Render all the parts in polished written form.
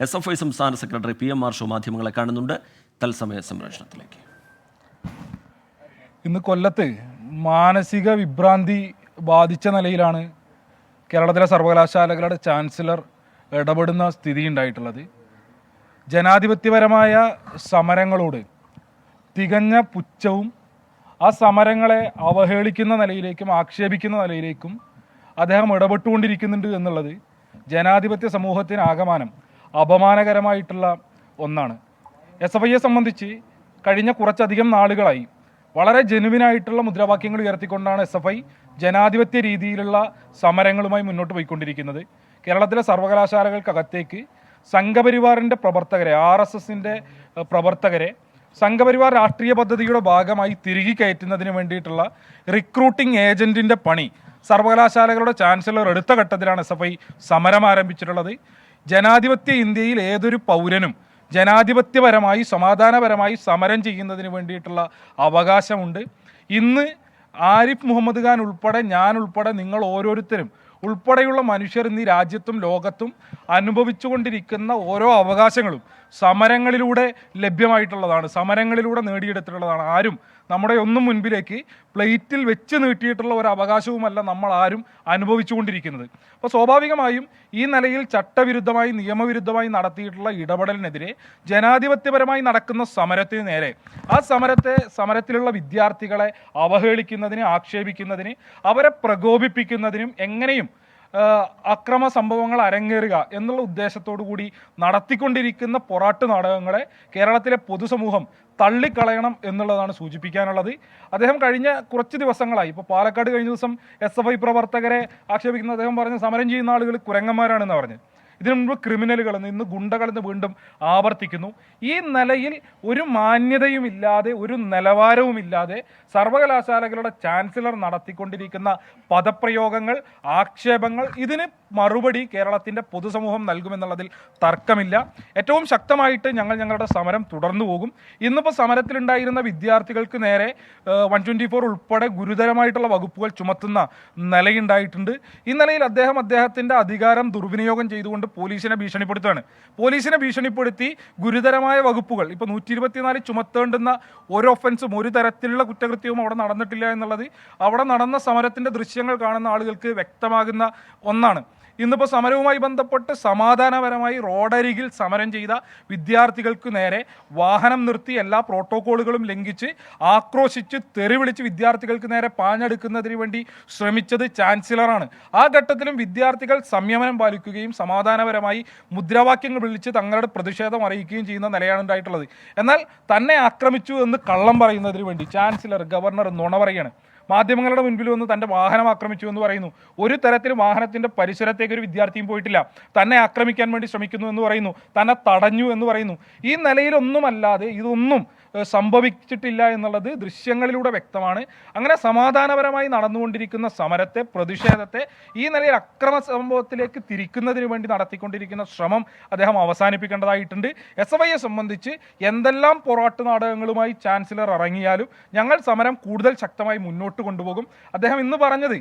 SFI സംസ്ഥാന secretary PM മാർഷോ മാധ്യമങ്ങളെ കാണുന്നുണ്ട്. തത്സമയ സംപ്രേഷണത്തിലേക്ക്. ഇന്ന് കൊല്ലത്ത് മാനസിക വിഭ്രാന്തി ബാധിച്ച നിലയിലാണ് കേരളത്തിലെ സർവകലാശാലകളുടെ ചാൻസലർ ഇടപെടുന്ന സ്ഥിതി ഉണ്ടായിട്ടുള്ളത്. ജനാധിപത്യപരമായ സമരങ്ങളോട് തികഞ്ഞ പുച്ഛവും ആ സമരങ്ങളെ അവഹേളിക്കുന്ന നിലയിലേക്കും ആക്ഷേപിക്കുന്ന നിലയിലേക്കും അദ്ദേഹം ഇടപെട്ടുകൊണ്ടിരിക്കുന്നുണ്ട് എന്നുള്ളത് ജനാധിപത്യ സമൂഹത്തിനാകമാനം അപമാനകരമായിട്ടുള്ള ഒന്നാണ്. SFIയെ സംബന്ധിച്ച് കഴിഞ്ഞ കുറച്ചധികം നാളുകളായി വളരെ ജെനുവിനായിട്ടുള്ള മുദ്രാവാക്യങ്ങൾ ഉയർത്തിക്കൊണ്ടാണ് SFI ജനാധിപത്യ രീതിയിലുള്ള സമരങ്ങളുമായി മുന്നോട്ട് പോയിക്കൊണ്ടിരിക്കുന്നത്. കേരളത്തിലെ സർവകലാശാലകൾക്കകത്തേക്ക് സംഘപരിവാറിൻ്റെ പ്രവർത്തകരെ, RSSൻ്റെ പ്രവർത്തകരെ സംഘപരിവാർ രാഷ്ട്രീയ പദ്ധതിയുടെ ഭാഗമായി തിരികെ കയറ്റുന്നതിന് വേണ്ടിയിട്ടുള്ള റിക്രൂട്ടിംഗ് ഏജന്റിൻ്റെ പണി സർവകലാശാലകളുടെ ചാൻസലർ എടുത്ത ഘട്ടത്തിലാണ് SFI സമരം ആരംഭിച്ചിട്ടുള്ളത്. ജനാധിപത്യ ഇന്ത്യയിൽ ഏതൊരു പൗരനും ജനാധിപത്യപരമായി സമാധാനപരമായി സമരം ചെയ്യുന്നതിന് വേണ്ടിയിട്ടുള്ള അവകാശമുണ്ട്. ഇന്ന് ആരിഫ് മുഹമ്മദ് ഖാൻ ഉൾപ്പെടെ, ഞാൻ ഉൾപ്പെടെ, നിങ്ങൾ ഓരോരുത്തരും ഉൾപ്പെടെയുള്ള മനുഷ്യർ ഇന്ന് ഈ രാജ്യത്തും ലോകത്തും അനുഭവിച്ചുകൊണ്ടിരിക്കുന്ന ഓരോ അവകാശങ്ങളും സമരങ്ങളിലൂടെ ലഭ്യമായിട്ടുള്ളതാണ്, സമരങ്ങളിലൂടെ നേടിയെടുത്തിട്ടുള്ളതാണ്. ആരും നമ്മുടെ ഒന്നും മുൻപിലേക്ക് പ്ലേറ്റിൽ വെച്ച് നീട്ടിയിട്ടുള്ള ഒരു അവകാശവുമല്ല നമ്മൾ ആരും അനുഭവിച്ചുകൊണ്ടിരിക്കുന്നത്. അപ്പോൾ സ്വാഭാവികമായും ഈ നിലയിൽ ചട്ടവിരുദ്ധമായി നിയമവിരുദ്ധമായി നടത്തിയിട്ടുള്ള ഇടപെടലിനെതിരെ ജനാധിപത്യപരമായി നടക്കുന്ന സമരത്തിന് നേരെ ആ സമരത്തിലുള്ള വിദ്യാർത്ഥികളെ അവഹേളിക്കുന്നതിന്, ആക്ഷേപിക്കുന്നതിന്, അവരെ പ്രകോപിപ്പിക്കുന്നതിനും എങ്ങനെയും അക്രമ സംഭവങ്ങൾ അരങ്ങേറുക എന്നുള്ള ഉദ്ദേശത്തോടു കൂടി നടത്തിക്കൊണ്ടിരിക്കുന്ന പൊറാട്ട് നാടകങ്ങളെ കേരളത്തിലെ പൊതുസമൂഹം തള്ളിക്കളയണം എന്നുള്ളതാണ് സൂചിപ്പിക്കാനുള്ളത്. അദ്ദേഹം കഴിഞ്ഞ കുറച്ച് ദിവസങ്ങളായി, ഇപ്പോൾ പാലക്കാട് കഴിഞ്ഞ ദിവസം SFI പ്രവർത്തകരെ ആക്ഷേപിക്കുന്ന അദ്ദേഹം പറഞ്ഞ് സമരം ചെയ്യുന്ന ആളുകൾ കുരങ്ങന്മാരാണെന്ന് പറഞ്ഞ്, ഇതിനു മുൻപ് ക്രിമിനലുകളെന്ന്, ഇന്ന് ഗുണ്ടകളെന്ന് വീണ്ടും ആവർത്തിക്കുന്നു. ഈ നിലയിൽ ഒരു മാന്യതയുമില്ലാതെ, ഒരു നിലവാരവുമില്ലാതെ സർവകലാശാലകളുടെ ചാൻസലർ നടത്തിക്കൊണ്ടിരിക്കുന്ന പദപ്രയോഗങ്ങൾ, ആക്ഷേപങ്ങൾ, ഇതിന് മറുപടി കേരളത്തിൻ്റെ പൊതുസമൂഹം നൽകുമെന്നുള്ളതിൽ തർക്കമില്ല. ഏറ്റവും ശക്തമായിട്ട് ഞങ്ങളുടെ സമരം തുടർന്നു പോകും. ഇന്നിപ്പോൾ സമരത്തിലുണ്ടായിരുന്ന വിദ്യാർത്ഥികൾക്ക് നേരെ 124 ഉൾപ്പെടെ ഗുരുതരമായിട്ടുള്ള വകുപ്പുകൾ ചുമത്തുന്ന നിലയുണ്ടായിട്ടുണ്ട്. ഈ നിലയിൽ അദ്ദേഹത്തിൻ്റെ അധികാരം ദുർവിനിയോഗം ചെയ്തുകൊണ്ട് പോലീസിനെ ഭീഷണിപ്പെടുത്തുകയാണ്. പോലീസിനെ ഭീഷണിപ്പെടുത്തി ഗുരുതരമായ വകുപ്പുകൾ, ഇപ്പോൾ 124 ചുമത്തേണ്ടുന്ന ഒരു ഒഫൻസും ഒരു തരത്തിലുള്ള കുറ്റകൃത്യവും അവിടെ നടന്നിട്ടില്ല എന്നുള്ളത് അവിടെ നടന്ന സമരത്തിൻ്റെ ദൃശ്യങ്ങൾ കാണുന്ന ആളുകൾക്ക് വ്യക്തമാകുന്ന ഒന്നാണ്. ഇന്നിപ്പോൾ സമരവുമായി ബന്ധപ്പെട്ട് സമാധാനപരമായി റോഡരികിൽ സമരം ചെയ്ത വിദ്യാർത്ഥികൾക്ക് നേരെ വാഹനം നിർത്തി എല്ലാ പ്രോട്ടോക്കോളുകളും ലംഘിച്ച് ആക്രോശിച്ച് തെറി വിളിച്ച് വിദ്യാർത്ഥികൾക്ക് നേരെ പാഞ്ഞെടുക്കുന്നതിന് വേണ്ടി ശ്രമിച്ചത് ചാൻസലറാണ്. ആ ഘട്ടത്തിലും വിദ്യാർത്ഥികൾ സംയമനം പാലിക്കുകയും സമാധാനപരമായി മുദ്രാവാക്യങ്ങൾ വിളിച്ച് തങ്ങളുടെ പ്രതിഷേധം അറിയിക്കുകയും ചെയ്യുന്ന നിലയാണ് ഉണ്ടായിട്ടുള്ളത്. എന്നാൽ തന്നെ ആക്രമിച്ചു എന്ന് കള്ളം പറയുന്നതിന് വേണ്ടി ചാൻസലർ, ഗവർണർ നുണ പറയാണ്. മാധ്യമങ്ങളുടെ മുൻപിൽ വന്ന് തൻ്റെ വാഹനം ആക്രമിച്ചു എന്ന് പറയുന്നു. ഒരു തരത്തിലും വാഹനത്തിൻ്റെ പരിസരത്തേക്ക് ഒരു വിദ്യാർത്ഥിയും പോയിട്ടില്ല. തന്നെ ആക്രമിക്കാൻ വേണ്ടി ശ്രമിക്കുന്നു എന്ന് പറയുന്നു, തന്നെ തടഞ്ഞു എന്ന് പറയുന്നു. ഈ നിലയിലൊന്നുമല്ലാതെ ഇതൊന്നും സംഭവിച്ചിട്ടില്ല എന്നുള്ളത് ദൃശ്യങ്ങളിലൂടെ വ്യക്തമാണ്. അങ്ങനെ സമാധാനപരമായി നടന്നുകൊണ്ടിരിക്കുന്ന സമരത്തെ, പ്രതിഷേധത്തെ ഈ നിലയിൽ അക്രമ സംഭവത്തിലേക്ക് തിരിക്കുന്നതിന് വേണ്ടി നടത്തിക്കൊണ്ടിരിക്കുന്ന ശ്രമം അദ്ദേഹം അവസാനിപ്പിക്കേണ്ടതായിട്ടുണ്ട്. SFIയെ സംബന്ധിച്ച് എന്തെല്ലാം പൊറാട്ട് നാടകങ്ങളുമായി ചാൻസലർ ഇറങ്ങിയാലും ഞങ്ങൾ സമരം കൂടുതൽ ശക്തമായി മുന്നോട്ട് കൊണ്ടുപോകും. അദ്ദേഹം ഇന്ന് പറഞ്ഞത്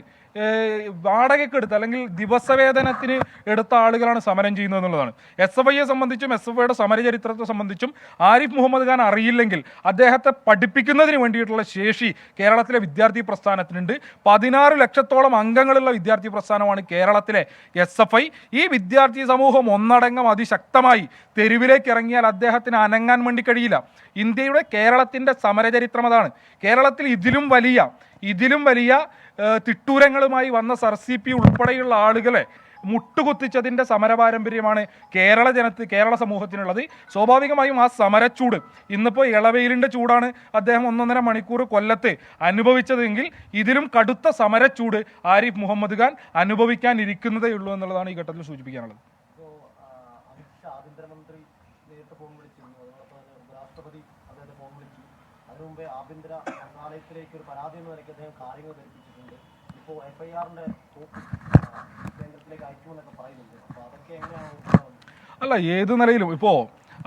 വാടകയ്ക്കെടുത്ത് അല്ലെങ്കിൽ ദിവസവേതനത്തിന് എടുത്ത ആളുകളാണ് സമരം ചെയ്യുന്നത് എന്നുള്ളതാണ്. SFIയെ സംബന്ധിച്ചും SFIയുടെ സമരചരിത്രത്തെ സംബന്ധിച്ചും ആരിഫ് മുഹമ്മദ് ഖാൻ അറിയില്ലെങ്കിൽ അദ്ദേഹത്തെ പഠിപ്പിക്കുന്നതിന് വേണ്ടിയിട്ടുള്ള ശേഷി കേരളത്തിലെ വിദ്യാർത്ഥി പ്രസ്ഥാനത്തിനുണ്ട്. 16 ലക്ഷത്തോളം അംഗങ്ങളുള്ള വിദ്യാർത്ഥി പ്രസ്ഥാനമാണ് കേരളത്തിലെ SFI. ഈ വിദ്യാർത്ഥി സമൂഹം ഒന്നടങ്കം അതിശക്തമായി തെരുവിലേക്ക് ഇറങ്ങിയാൽ അദ്ദേഹത്തിന് അനങ്ങാൻ വേണ്ടി കഴിയില്ല. ഇന്ത്യയുടെ, കേരളത്തിൻ്റെ സമരചരിത്രം അതാണ്. കേരളത്തിൽ ഇതിലും വലിയ തിട്ടൂരങ്ങളുമായി വന്ന SRCP ഉൾപ്പെടെയുള്ള ആളുകളെ മുട്ടുകുത്തിച്ചതിൻ്റെ സമരപാരമ്പര്യമാണ് കേരള സമൂഹത്തിനുള്ളത്. സ്വാഭാവികമായും ആ സമരച്ചൂട്, ഇന്നിപ്പോൾ ഇളവെയിലിൻ്റെ ചൂടാണ് അദ്ദേഹം 1.5 മണിക്കൂർ കൊല്ലത്ത് അനുഭവിച്ചതെങ്കിൽ ഇതിലും കടുത്ത സമരച്ചൂട് ആരിഫ് മുഹമ്മദ് ഖാൻ അനുഭവിക്കാനിരിക്കുന്നതേ ഉള്ളൂ എന്നുള്ളതാണ് ഈ ഘട്ടത്തിൽ സൂചിപ്പിക്കാനുള്ളത്. അതിനുമുമ്പേ ആഭ്യന്തര മന്ത്രാലയത്തിലേക്ക് ഒരു പരാതി എന്ന നിലയ്ക്ക് അദ്ദേഹം കാര്യങ്ങൾ ധരിപ്പിച്ചിട്ടുണ്ട്. ഇപ്പോൾ FIRന്റെ കേന്ദ്രത്തിലേക്ക് അയക്കുമെന്നൊക്കെ പറയുന്നുണ്ട്. അപ്പോൾ അതൊക്കെ എങ്ങനെയാണ്? അല്ല, ഏത് നിലയിലും ഇപ്പോൾ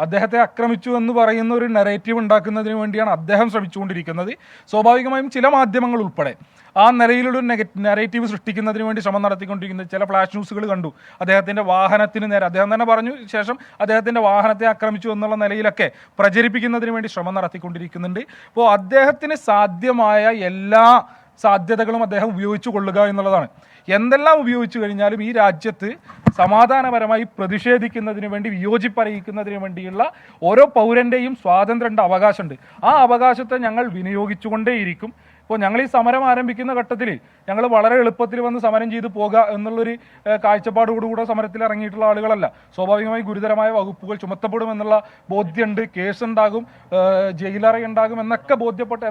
അദ്ദേഹത്തെ ആക്രമിച്ചു എന്ന് പറയുന്ന ഒരു നെറേറ്റീവ് ഉണ്ടാക്കുന്നതിന് വേണ്ടിയാണ് അദ്ദേഹം ശ്രമിച്ചുകൊണ്ടിരിക്കുന്നത്. സ്വാഭാവികമായും ചില മാധ്യമങ്ങൾ ഉൾപ്പെടെ ആ നിലയിലുള്ള നെറേറ്റീവ് സൃഷ്ടിക്കുന്നതിന് വേണ്ടി ശ്രമം നടത്തിക്കൊണ്ടിരിക്കുന്നത്. ചില ഫ്ലാഷ് ന്യൂസുകൾ കണ്ടു, അദ്ദേഹത്തിൻ്റെ വാഹനത്തിന് നേരെ, അദ്ദേഹം തന്നെ പറഞ്ഞു ശേഷം അദ്ദേഹത്തിൻ്റെ വാഹനത്തെ ആക്രമിച്ചു എന്നുള്ള നിലയിലൊക്കെ പ്രചരിപ്പിക്കുന്നതിന് വേണ്ടി ശ്രമം നടത്തിക്കൊണ്ടിരിക്കുന്നുണ്ട്. അപ്പോൾ അദ്ദേഹത്തിന് സാധ്യമായ എല്ലാ സാധ്യതകളും അദ്ദേഹം ഉപയോഗിച്ചു കൊള്ളുക എന്നുള്ളതാണ്. എന്തെല്ലാം ഉപയോഗിച്ചു കഴിഞ്ഞാലും ഈ രാജ്യത്ത് സമാധാനപരമായി പ്രതിഷേധിക്കുന്നതിന് വേണ്ടി, വിയോജിപ്പറിയിക്കുന്നതിന് വേണ്ടിയുള്ള ഓരോ പൗരൻ്റെയും സ്വാതന്ത്ര്യമുണ്ട്, അവകാശമുണ്ട്. ആ അവകാശത്തെ ഞങ്ങൾ വിനിയോഗിച്ചുകൊണ്ടേയിരിക്കും. ഇപ്പോൾ ഞങ്ങൾ ഈ സമരം ആരംഭിക്കുന്ന ഘട്ടത്തിൽ ഞങ്ങൾ വളരെ എളുപ്പത്തിൽ വന്ന് സമരം ചെയ്ത് പോകുക എന്നുള്ളൊരു കാഴ്ചപ്പാടോടുകൂടെ സമരത്തിൽ ഇറങ്ങിയിട്ടുള്ള ആളുകളല്ല. സ്വാഭാവികമായി ഗുരുതരമായ വകുപ്പുകൾ ചുമത്തപ്പെടുമെന്നുള്ള ബോധ്യമുണ്ട്, കേസുണ്ടാകും, ജയിലറയുണ്ടാകും എന്നൊക്കെ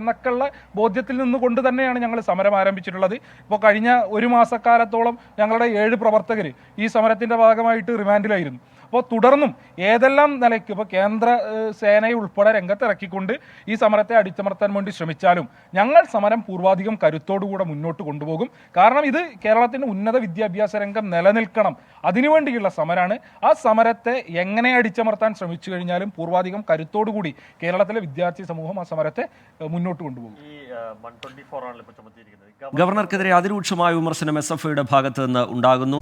എന്നൊക്കെയുള്ള ബോധ്യത്തിൽ നിന്നുകൊണ്ട് തന്നെയാണ് ഞങ്ങൾ സമരം ആരംഭിച്ചിട്ടുള്ളത്. ഇപ്പോൾ കഴിഞ്ഞ ഒരു മാസക്കാലത്തോളം ഞങ്ങളുടെ 7 പ്രവർത്തകർ ഈ സമരത്തിൻ്റെ ഭാഗമായിട്ട് റിമാൻഡിലായിരുന്നു. അപ്പോൾ തുടർന്നും ഏതെല്ലാം നിലയ്ക്ക് ഇപ്പോൾ കേന്ദ്ര സേനയെ ഉൾപ്പെടെ രംഗത്തിറക്കിക്കൊണ്ട് ഈ സമരത്തെ അടിച്ചമർത്താൻ വേണ്ടി ശ്രമിച്ചാലും ഞങ്ങൾ സമരം പൂർവാധികം കരുത്തോടുകൂടെ മുന്നോട്ട് കൊണ്ടുപോകും. കാരണം ഇത് കേരളത്തിൻ്റെ ഉന്നത വിദ്യാഭ്യാസ രംഗം നിലനിൽക്കണം, അതിനുവേണ്ടിയുള്ള സമരമാണ്. ആ സമരത്തെ എങ്ങനെ അടിച്ചമർത്താൻ ശ്രമിച്ചു കഴിഞ്ഞാലും പൂർവാധികം കരുത്തോടുകൂടി കേരളത്തിലെ വിദ്യാർത്ഥി സമൂഹം ആ സമരത്തെ മുന്നോട്ട് കൊണ്ടുപോകും. ഗവർണർക്കെതിരെ അതിരൂക്ഷമായ വിമർശനം SFIയുടെ ഭാഗത്ത് നിന്ന് ഉണ്ടാകുന്നു.